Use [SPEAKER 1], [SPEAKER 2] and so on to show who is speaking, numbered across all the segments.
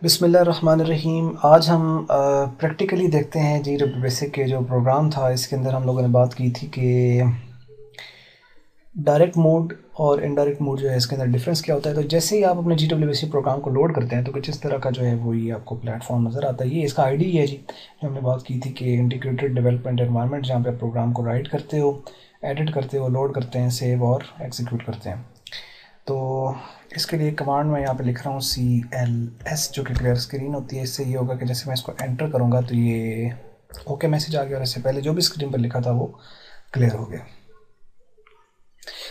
[SPEAKER 1] बिस्मिल्लाहिर्रहमानिर्रहीम। आज हम प्रैक्टिकली देखते हैं जी। बेसिक के जो प्रोग्राम था इसके अंदर हम लोगों ने बात की थी कि डायरेक्ट मोड और इनडायरेक्ट मोड जो है इसके अंदर डिफरेंस क्या होता है। तो जैसे ही आप अपने GWC प्रोग्राम को लोड करते हैं तो कुछ इस तरह का जो है वो ये आपको प्लेटफॉर्म नज़र आता है। ये इसका आईडी है जी, जो हमने बात की थी कि इंटीग्रेटेड डेवलपमेंट एनवायरनमेंट, जहाँ पे आप प्रोग्राम को राइट करते हो, एडिट करते हो, लोड करते हैं, सेव और एग्जीक्यूट करते हैं। तो इसके लिए कमांड मैं यहाँ पे लिख रहा हूँ CLS, जो कि क्लियर स्क्रीन होती है। इससे ये होगा कि जैसे मैं इसको एंटर करूँगा तो ये ओके मैसेज आ गया और इससे पहले जो भी स्क्रीन पर लिखा था वो क्लियर हो गया।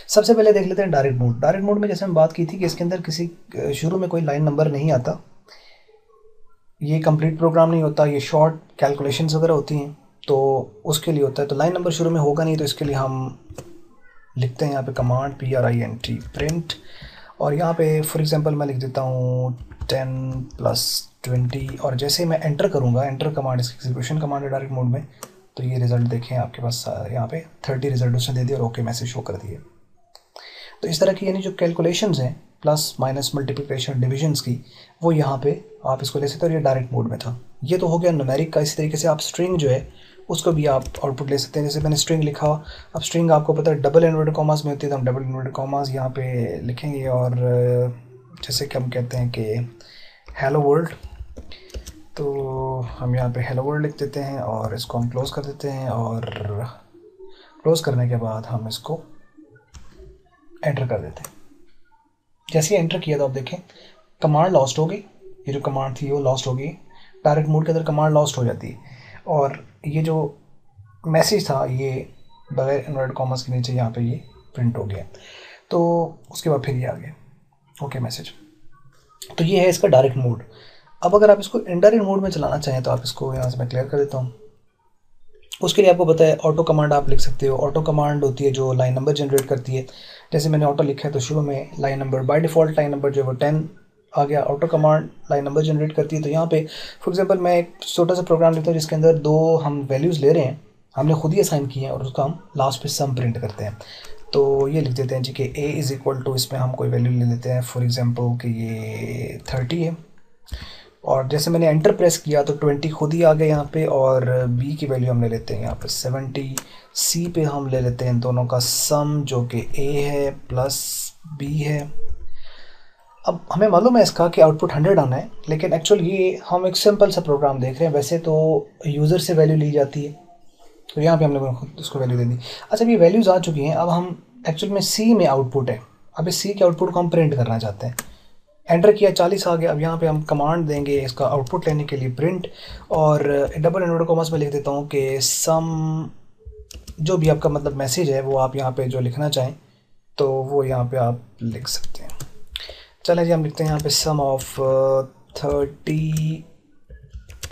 [SPEAKER 1] सबसे पहले देख लेते हैं डायरेक्ट मोड। डायरेक्ट मोड में जैसे हम बात की थी कि इसके अंदर किसी शुरू में कोई लाइन नंबर नहीं आता, ये कंप्लीट प्रोग्राम नहीं होता, ये शॉर्ट कैलकुलेशंस वगैरह होती हैं तो उसके लिए होता है। तो लाइन नंबर शुरू में होगा नहीं, तो इसके लिए हम लिखते हैं यहाँ पे कमांड PRINT प्रिंट, और यहाँ पे फॉर एग्जांपल मैं लिख देता हूँ 10 + 20, और जैसे मैं एंटर करूँगा, एंटर कमांड इसकी एग्जीक्यूशन कमांड है डायरेक्ट मोड में, तो ये रिज़ल्ट देखें आपके पास यहाँ पे 30 रिजल्ट उसने दे दिया और ओके मैसेज शो कर दिए। तो इस तरह की यानी जो कैलकुलेशंस हैं, प्लस माइनस मल्टीप्लिकेशन डिविजन्स की, वो यहाँ पे आप इसको ले सकते हो और ये डायरेक्ट मोड में था। ये तो हो गया न्यूमेरिक का। इसी तरीके से आप स्ट्रिंग जो है उसको भी आप आउटपुट ले सकते हैं। जैसे मैंने स्ट्रिंग लिखा, अब स्ट्रिंग आपको पता है डबल इन्वर्टेड कॉमास में होती है, तो हम डबल इन्वर्टेड कॉमास यहाँ पे लिखेंगे और जैसे कि हम कहते हैं कि हेलो वर्ल्ड, तो हम यहाँ पे हेलो वर्ल्ड लिख देते हैं और इसको हम क्लोज़ कर देते हैं, और क्लोज़ करने के बाद हम इसको एंटर कर देते हैं। जैसे ही एंटर किया तो आप देखें कमांड लॉस्ट हो गई, ये जो कमांड थी वो लॉस्ट हो गई। डायरेक्ट मोड के अंदर कमांड लॉस्ट हो जाती है और ये जो मैसेज था ये बगैर इन्वर्टेड कॉमास के नीचे यहाँ पे ये प्रिंट हो गया। तो उसके बाद फिर ये आ गया ओके मैसेज। तो ये है इसका डायरेक्ट मोड। अब अगर आप इसको इनडायरेक्ट मोड में चलाना चाहें तो आप इसको यहाँ से मैं क्लियर कर देता हूँ। उसके लिए आपको पता है ऑटो कमांड आप लिख सकते हो। ऑटो कमांड होती है जो लाइन नंबर जनरेट करती है। जैसे मैंने ऑटो लिखा है तो शुरू में line number, by default line number जो है वो 10 आ गया। Auto command line number generate करती है। तो यहाँ पे फॉर एग्जांपल मैं एक छोटा सा प्रोग्राम लिखता हूँ जिसके अंदर 2 हम वैल्यूज़ ले रहे हैं, हमने खुद ही असाइन किए हैं और उसका हम लास्ट पे सम प्रिंट करते हैं। तो ये लिख देते हैं जी कि A = इसमें हम कोई वैल्यू ले लेते हैं, फॉर एग्जांपल कि ये 30 है, और जैसे मैंने एंटर प्रेस किया तो 20 खुद ही आ गया यहाँ पे, और B की वैल्यू हम ले लेते हैं यहाँ पे 70। C पे हम ले लेते हैं दोनों का सम जो कि A है प्लस B है। अब हमें मालूम है इसका कि आउटपुट 100 आना है, लेकिन एक्चुअल ये हम एक सिंपल सा प्रोग्राम देख रहे हैं। वैसे तो यूज़र से वैल्यू ली जाती है, तो यहाँ पे हम लोगों ने खुद उसको वैल्यू दे दी। अच्छा, ये वैल्यूज़ आ चुकी हैं। अब हम एक्चुअल में C में आउटपुट है, अब इस C के आउटपुट को हम प्रिंट करना चाहते हैं। एंटर किया 40 आ गया। अब यहाँ पे हम कमांड देंगे इसका आउटपुट लेने के लिए प्रिंट, और डबल इन्वर्टेड कॉमास में लिख देता हूँ कि सम, जो भी आपका मतलब मैसेज है वो आप यहाँ पे जो लिखना चाहें तो वो यहाँ पे आप लिख सकते हैं। चलें जी, हम लिखते हैं यहाँ पे सम ऑफ 30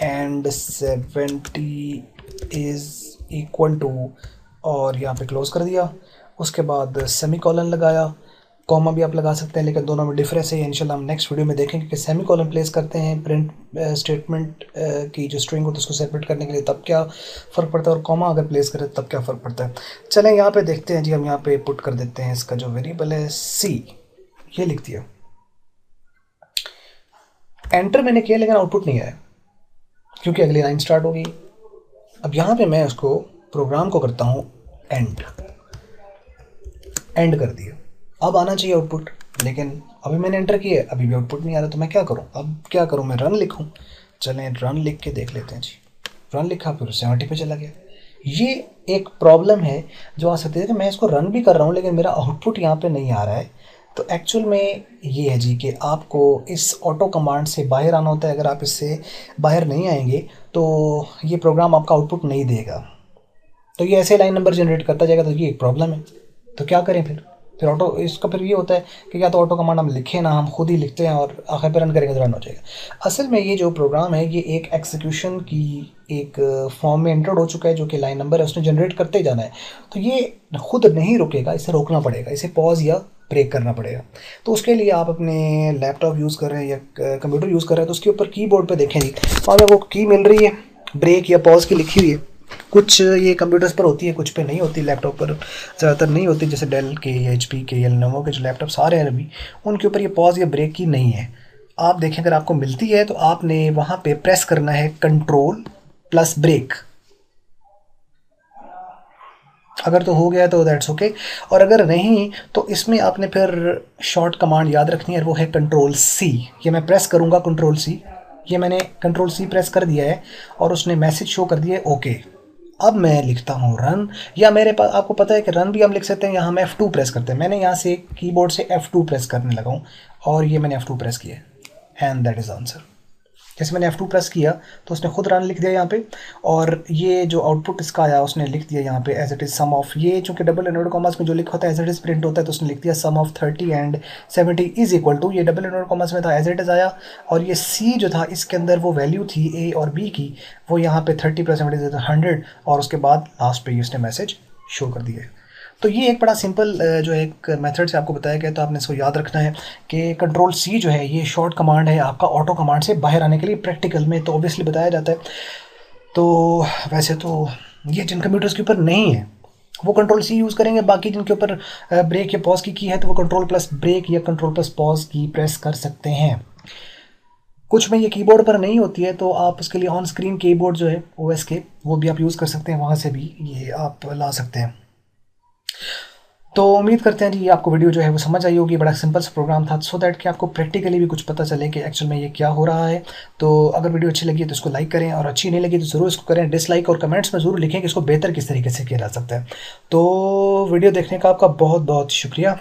[SPEAKER 1] एंड 70 = और यहाँ पे क्लोज़ कर दिया। उसके बाद सेमी कॉलन लगाया, कॉमा भी आप लगा सकते हैं, लेकिन दोनों में डिफरेंस है। इंशाल्लाह हम नेक्स्ट वीडियो में देखेंगे कि सेमी कॉलन प्लेस करते हैं प्रिंट स्टेटमेंट की जो स्ट्रिंग होती है उसको सेपरेट करने के लिए तब क्या फ़र्क पड़ता है, और कॉमा अगर प्लेस करें तब क्या फ़र्क पड़ता है। चलें यहाँ पे देखते हैं जी। हम यहाँ पे पुट कर देते हैं इसका जो वेरिएबल है C, ये लिख दिया। एंटर मैंने किया लेकिन आउटपुट नहीं आया क्योंकि अगली लाइन स्टार्ट हो गई। अब यहाँ पे मैं उसको प्रोग्राम को करता हूँ एंड कर दिया। अब आना चाहिए आउटपुट, लेकिन अभी मैंने एंटर किया है, अभी भी आउटपुट नहीं आ रहा। तो मैं क्या करूं? अब क्या करूं? मैं रन लिखूं। चलें रन लिख के देख लेते हैं जी। रन लिखा, फिर 70 पे चला गया। ये एक प्रॉब्लम है जो आ सकती है कि मैं इसको रन भी कर रहा हूं लेकिन मेरा आउटपुट यहाँ पे नहीं आ रहा है। तो एक्चुअल में ये है जी कि आपको इस ऑटो कमांड से बाहर आना होता है। अगर आप इससे बाहर नहीं आएंगे तो ये प्रोग्राम आपका आउटपुट नहीं देगा, तो ये ऐसे लाइन नंबर जनरेट करता जाएगा। तो ये एक प्रॉब्लम है। तो क्या करें फिर ऑटो, इसका फिर ये होता है कि या तो ऑटो कमांड हम लिखें ना, हम खुद ही लिखते हैं और आखिर पर रन करेंगे तो रन हो जाएगा। असल में ये जो प्रोग्राम है ये एक एक्सिक्यूशन की एक फॉर्म में एंटर्ड हो चुका है, जो कि लाइन नंबर है उसने जनरेट करते ही जाना है। तो ये खुद नहीं रुकेगा, इसे रोकना पड़ेगा, इसे पॉज या ब्रेक करना पड़ेगा। तो उसके लिए आप अपने लैपटॉप यूज़ कर रहे हैं या कंप्यूटर यूज़ कर रहे हैं तो उसके ऊपर कीबोर्ड पर देखें जी, वहाँ वो की मिल रही है ब्रेक या पॉज की लिखी हुई है। कुछ ये कंप्यूटर्स पर होती है, कुछ पे नहीं होती। लैपटॉप पर ज़्यादातर नहीं होती, जैसे डेल के या HP के या लेनोवो के जो लैपटॉप सारे हैं अभी, उनके ऊपर ये पॉज या ब्रेक की नहीं है। आप देखें अगर आपको मिलती है तो आपने वहाँ पे प्रेस करना है कंट्रोल प्लस ब्रेक। अगर तो हो गया तो दैट्स ओके, और अगर नहीं तो इसमें आपने फिर शॉर्ट कमांड याद रखनी है, वो है कंट्रोल सी। ये मैं प्रेस करूँगा कंट्रोल सी, ये मैंने कंट्रोल सी प्रेस कर दिया है और उसने मैसेज शो कर दिया है ओके। अब मैं लिखता हूँ रन, या मेरे पास आपको पता है कि रन भी हम लिख सकते हैं, यहाँ हम F2 प्रेस करते हैं। मैंने यहाँ से कीबोर्ड से F2 प्रेस करने लगा हूँ और ये मैंने F2 प्रेस किया एंड दैट इज़ आंसर। जैसे मैंने F2 प्रेस किया तो उसने खुद रन लिख दिया यहाँ पे, और ये जो आउटपुट इसका आया उसने लिख दिया यहाँ पे as it is sum of, ये चूँकि डबल इनवर्टेड कॉमास में जो लिखा होता है एज इट इज़ प्रिंट होता है, तो उसने लिख दिया sum of 30 and 70 is equal to, ये डबल इनवर्टेड कॉमास में था एज इट इज़ आया, और ये C जो था इसके अंदर वो वैल्यू थी A और B की, वो यहाँ पे 30 प्लस 70 100, और उसके बाद लास्ट पे उसने मैसेज शो कर दिया है। तो ये एक बड़ा सिंपल जो एक मेथड से आपको बताया गया, तो आपने इसको याद रखना है कि कंट्रोल सी जो है ये शॉर्ट कमांड है आपका ऑटो कमांड से बाहर आने के लिए। प्रैक्टिकल में तो ऑब्वियसली बताया जाता है, तो वैसे तो ये जिन कंप्यूटर्स के ऊपर नहीं है वो कंट्रोल सी यूज़ करेंगे, बाकी जिनके ऊपर ब्रेक या पॉज की है तो वो कंट्रोल प्लस ब्रेक या कंट्रोल प्लस पॉज की प्रेस कर सकते हैं। कुछ में ये कीबोर्ड पर नहीं होती है तो आप उसके लिए ऑन स्क्रीन कीबोर्ड जो है OS के, वो भी आप यूज़ कर सकते हैं, वहाँ से भी ये आप ला सकते हैं। तो उम्मीद करते हैं जी आपको वीडियो जो है वो समझ आई होगी। बड़ा सिंपल सा प्रोग्राम था, सो दैट कि आपको प्रैक्टिकली भी कुछ पता चले कि एक्चुअल में ये क्या हो रहा है। तो अगर वीडियो अच्छी लगी तो इसको लाइक करें, और अच्छी नहीं लगी तो ज़रूर इसको करें डिसलाइक, और कमेंट्स में ज़रूर लिखें कि इसको बेहतर किस तरीके से किया जा सकता है। तो वीडियो देखने का आपका बहुत बहुत शुक्रिया।